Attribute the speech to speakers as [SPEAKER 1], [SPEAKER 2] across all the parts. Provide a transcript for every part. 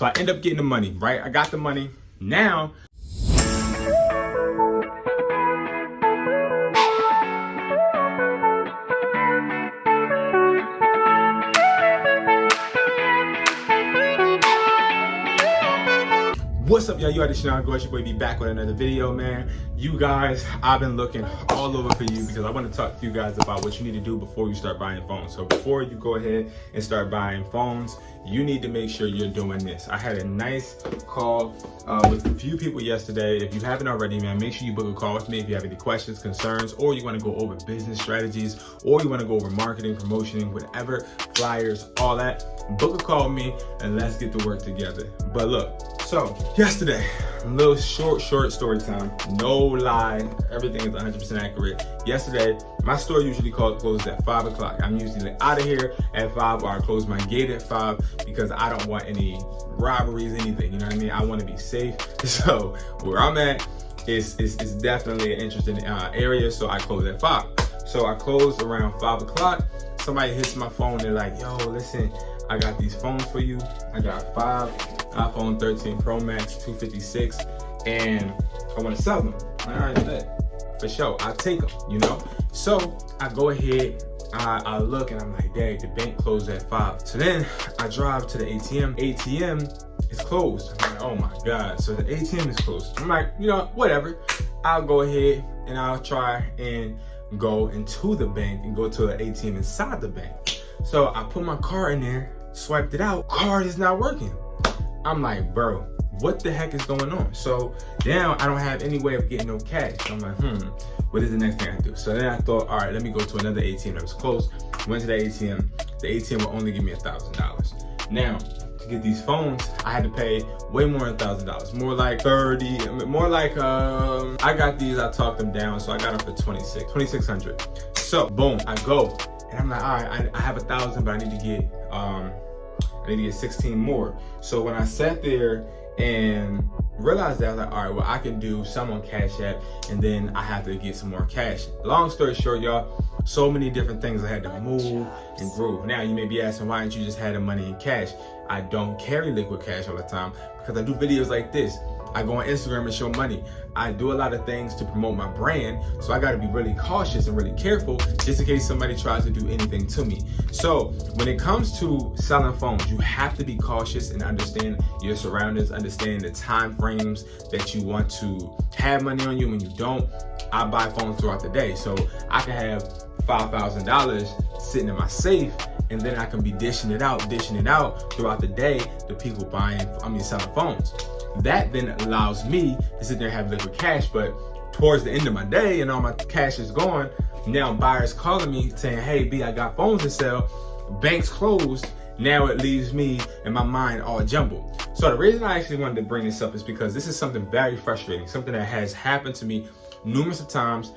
[SPEAKER 1] So I end up getting the money, right? I got the money. Now, what's up, y'all? You already know, it's your boy be back with another video, man. You guys, I've been looking all over for you because I want to talk to you guys about what you need to do before you start buying phones. So before you go ahead and start buying phones, you need to make sure you're doing this. I had a nice call with a few people yesterday. If you haven't already, man, make sure you book a call with me if you have any questions, concerns, or you want to go over business strategies, or you want to go over marketing, promotion, whatever, flyers, all that. Book a call with me and let's get to work together. But look, so yesterday, a little short story time. No lie, everything is 100% accurate. Yesterday, my store usually closes at 5 o'clock. I'm usually out of here at 5, or I close my gate at 5 because I don't want any robberies, anything. You know what I mean? I want to be safe. So where I'm at is definitely an interesting area. So I close at 5. So I close around 5 o'clock. Somebody hits my phone. They're like, "Yo, listen, I got these phones for you. I got 5 iPhone 13 Pro Max 256, and I want to sell them." All right, bet. For sure, I'll take them, you know? So I go ahead, I look, and I'm like, dang, the bank closed at 5. So then I drive to the ATM. ATM is closed. I'm like, oh my God. So the ATM is closed. I'm like, you know, whatever. I'll go ahead and I'll try and go into the bank and go to the ATM inside the bank. So I put my card in there, swiped it out, card is not working. I'm like, bro, what the heck is going on? So now I don't have any way of getting no cash. So I'm like, what is the next thing I do? So then I thought, all right, let me go to another ATM that was close. Went to the ATM. The ATM will only give me $1,000. Now, to get these phones, I had to pay way more than $1,000. More like 30, more like, I got these, I talked them down. So I got them for 2,600. So boom, I go. And I'm like, all right, I have 1,000, but I need to get 16 more. So when I sat there and realized that, I was like, all right, well, I can do some on Cash App, and then I have to get some more cash. Long story short, y'all, so many different things I had to move and groove. Now you may be asking, why didn't you just have the money in cash? I don't carry liquid cash all the time because I do videos like this. I go on Instagram and show money. I do a lot of things to promote my brand, so I gotta be really cautious and really careful just in case somebody tries to do anything to me. So when it comes to selling phones, you have to be cautious and understand your surroundings, understand the time frames that you want to have money on you. When you don't, I buy phones throughout the day. So I can have $5,000 sitting in my safe, and then I can be dishing it out throughout the day to people selling phones. That then allows me to sit there and have liquid cash, but towards the end of my day and all my cash is gone, now buyers calling me saying, hey B, I got phones to sell, bank's closed. Now it leaves me and my mind all jumbled. So the reason I actually wanted to bring this up is because this is something very frustrating, something that has happened to me numerous of times.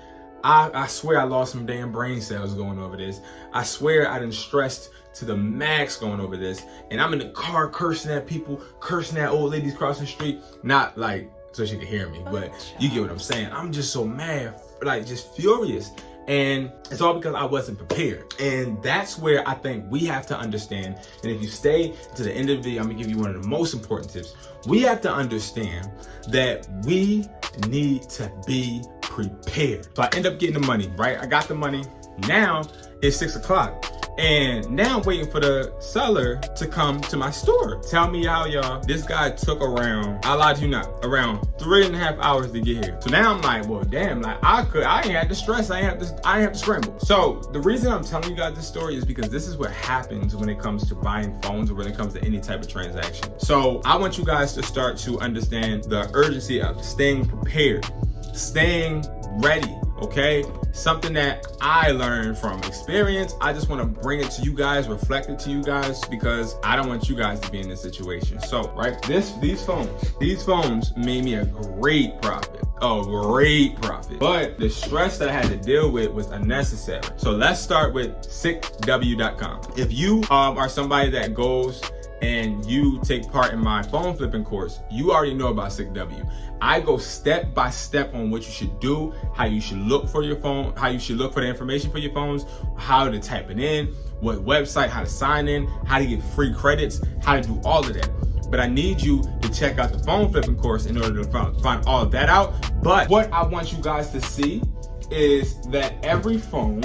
[SPEAKER 1] I swear I lost some damn brain cells going over this. I swear I done stressed to the max going over this. And I'm in the car cursing at people, cursing at old ladies crossing the street. Not like so she can hear me, but you get what I'm saying. I'm just so mad, like just furious. And it's all because I wasn't prepared. And that's where I think we have to understand. And if you stay to the end of the video, I'm gonna give you one of the most important tips. We have to understand that we need to be prepared. So I end up getting the money, right? I got the money. Now it's 6 o'clock. And now I'm waiting for the seller to come to my store. Tell me how, y'all, this guy took around, I lied to you not, around 3.5 hours to get here. So now I'm like, well, damn, like I ain't had to stress, I ain't have to scramble. So the reason I'm telling you guys this story is because this is what happens when it comes to buying phones or when it comes to any type of transaction. So I want you guys to start to understand the urgency of staying prepared, staying ready, okay? Something that I learned from experience. I just want to bring it to you guys, reflect it to you guys, because I don't want you guys to be in this situation. So, right, these phones made me a great profit. But the stress that I had to deal with was unnecessary. So let's start with sickw.com. If you are somebody that goes and you take part in my phone flipping course, you already know about SickW. I go step by step on what you should do, how you should look for your phone, how you should look for the information for your phones, how to type it in, what website, how to sign in, how to get free credits, how to do all of that. but I need you to check out the phone flipping course in order to find all of that out. But what I want you guys to see is that every phone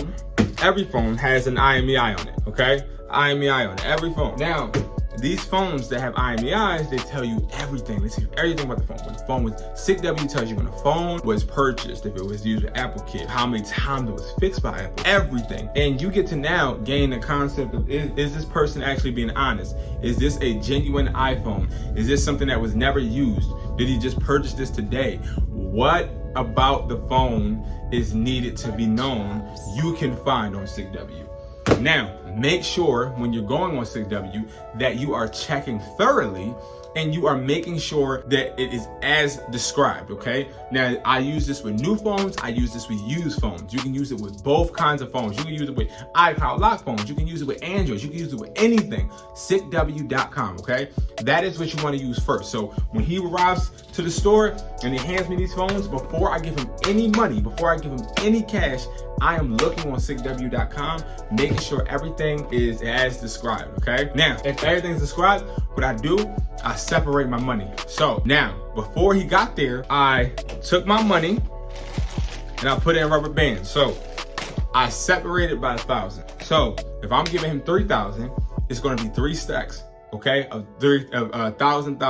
[SPEAKER 1] has an IMEI on it, okay? IMEI on it, every phone. Now, these phones that have IMEIs, they tell you everything. They tell you everything about the phone. When the phone was SICW tells you when the phone was purchased, if it was used with AppleKit, how many times it was fixed by Apple, everything. And you get to now gain the concept of, is this person actually being honest? Is this a genuine iPhone? Is this something that was never used? Did he just purchase this today? What about the phone is needed to be known? You can find on SICW. Now, make sure when you're going on SICW that you are checking thoroughly and you are making sure that it is as described, okay? Now, I use this with new phones. I use this with used phones. You can use it with both kinds of phones. You can use it with iCloud lock phones. You can use it with Androids. You can use it with anything. SICW.com, okay? That is what you want to use first. So when he arrives to the store and he hands me these phones, before I give him any money, before I give him any cash, I am looking on SICW.com, making sure everything is as described, okay? Now, if everything's described, what I do, I separate my money. So now, before he got there, I took my money and I put it in rubber bands. So I separated by 1,000. So if I'm giving him 3,000, it's gonna be 3 stacks, okay, of 1,000,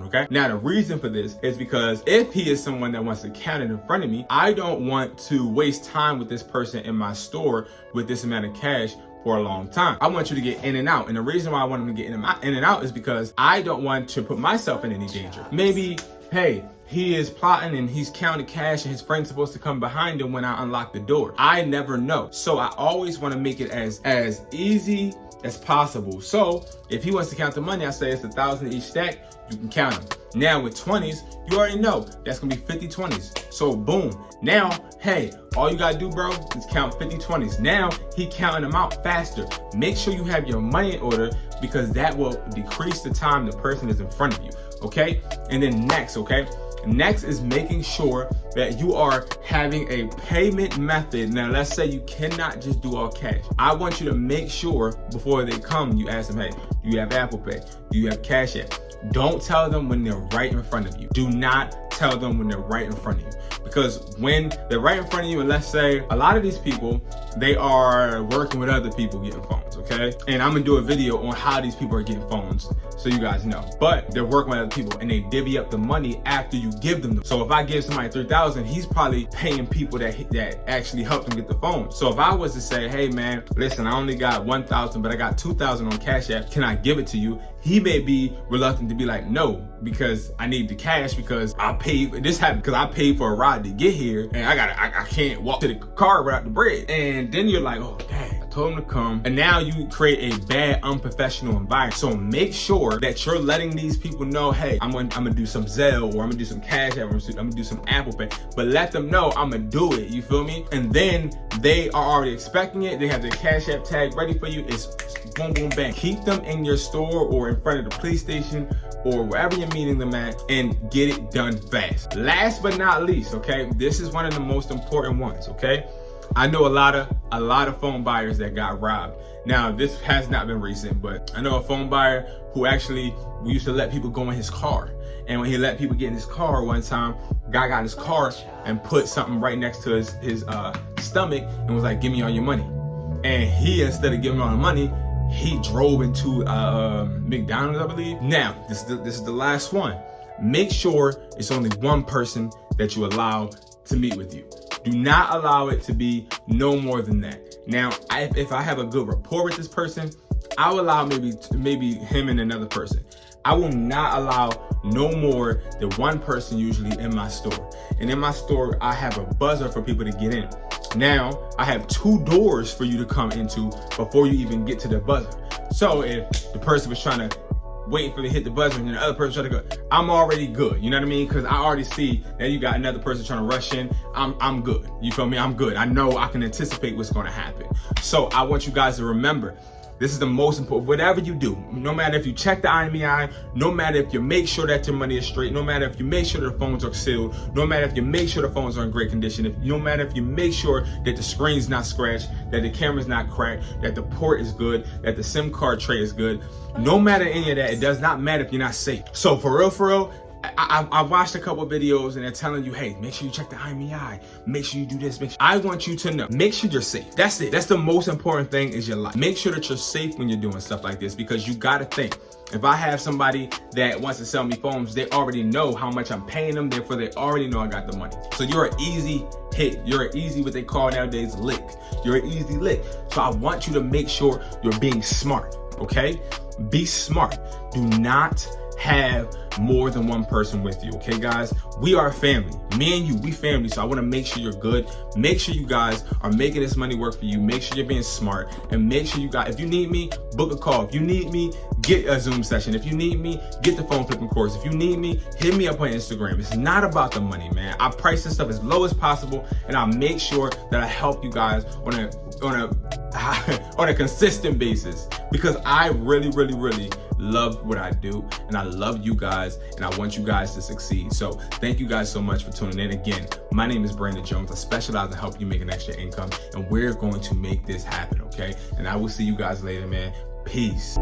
[SPEAKER 1] okay? Now the reason for this is because if he is someone that wants to count it in front of me, I don't want to waste time with this person in my store with this amount of cash for a long time. I want you to get in and out. And the reason why I want him to get in and out is because I don't want to put myself in any danger. Maybe, hey, he is plotting and he's counting cash and his friend's supposed to come behind him when I unlock the door. I never know. So I always want to make it as easy as possible. So if he wants to count the money, I say it's 1,000 each stack, you can count them. Now with 20s, you already know that's gonna be 50 20s. So boom, now, hey, all you gotta do, bro, is count 50 20s. Now he counting them out faster. Make sure you have your money in order because that will decrease the time the person is in front of you, okay? And then next, okay? Next is making sure that you are having a payment method. Now, let's say you cannot just do all cash. I want you to make sure before they come, you ask them, hey, do you have Apple Pay? Do you have Cash App? Don't tell them when they're right in front of you. Do not tell them when they're right in front of you. Because when they're right in front of you, and let's say a lot of these people, they are working with other people getting phones, okay? And I'm gonna do a video on how these people are getting phones so you guys know. But they're working with other people and they divvy up the money after you give them. So if I give somebody 3,000, he's probably paying people that actually helped him get the phone. So if I was to say, hey man, listen, I only got 1,000, but I got 2,000 on Cash App, can I give it to you? He may be reluctant to be like, no, because I need the cash because I paid, this happened because I paid for a ride to get here and I can't walk to the car without the bread. And then you're like, oh dang, I told him to come. And now you create a bad, unprofessional environment. So make sure that you're letting these people know, hey, I'm gonna do some Zelle or I'm gonna do some Cash App, or I'm gonna do some Apple Pay, but let them know I'm gonna do it, you feel me? And then they are already expecting it. They have their Cash App tag ready for you. It's boom, boom, bang. Keep them in your store or in front of the police station or wherever you're meeting them at and get it done fast. Last but not least, okay, this is one of the most important ones, okay? I know a lot of phone buyers that got robbed. Now, this has not been recent, but I know a phone buyer who actually, we used to let people go in his car. And when he let people get in his car one time, guy got in his car and put something right next to his stomach and was like, give me all your money. And he, instead of giving all the money, he drove into McDonald's, I believe. Now, this is the last one. Make sure it's only one person that you allow to meet with you. Do not allow it to be no more than that. Now, if I have a good rapport with this person, I will allow maybe him and another person. I will not allow no more than one person usually in my store. And in my store, I have a buzzer for people to get in. Now, I have 2 doors for you to come into before you even get to the buzzer. So if the person was trying to wait for me to hit the buzzer and the other person trying to go, I'm already good. You know what I mean? Because I already see that you got another person trying to rush in. I'm good. You feel me? I'm good. I know I can anticipate what's going to happen. So I want you guys to remember This is the most important. Whatever you do, no matter if you check the IMEI, no matter if you make sure that your money is straight, no matter if you make sure the phones are sealed, no matter if you make sure the phones are in great condition, no matter if you make sure that the screen's not scratched, that the camera's not cracked, that the port is good, that the SIM card tray is good, no matter any of that, it does not matter if you're not safe. So for real, I watched a couple videos and they're telling you, hey, make sure you check the IMEI. Make sure you do this. I want you to know, make sure you're safe. That's it. That's the most important thing is your life. Make sure that you're safe when you're doing stuff like this, because you got to think. If I have somebody that wants to sell me phones, they already know how much I'm paying them. Therefore, they already know I got the money. So you're an easy hit. You're an easy, what they call nowadays, lick. You're an easy lick. So I want you to make sure you're being smart, okay? Be smart. Do not have more than one person with you, okay, guys? We are a family. Me and you, we family. So I want to make sure you're good. Make sure you guys are making this money work for you. Make sure you're being smart, and make sure you guys, if you need me, book a call. If you need me, get a Zoom session. If you need me, get the phone flipping course. If you need me, hit me up on Instagram. It's not about the money, man. I price this stuff as low as possible, and I'll make sure that I help you guys on a consistent basis, because I really love what I do, and I love you guys, and I want you guys to succeed. So thank you guys so much for tuning in. Again, my name is Brandon Jones. I specialize in helping you make an extra income, and we're going to make this happen, okay? And I will see you guys later, man. Peace.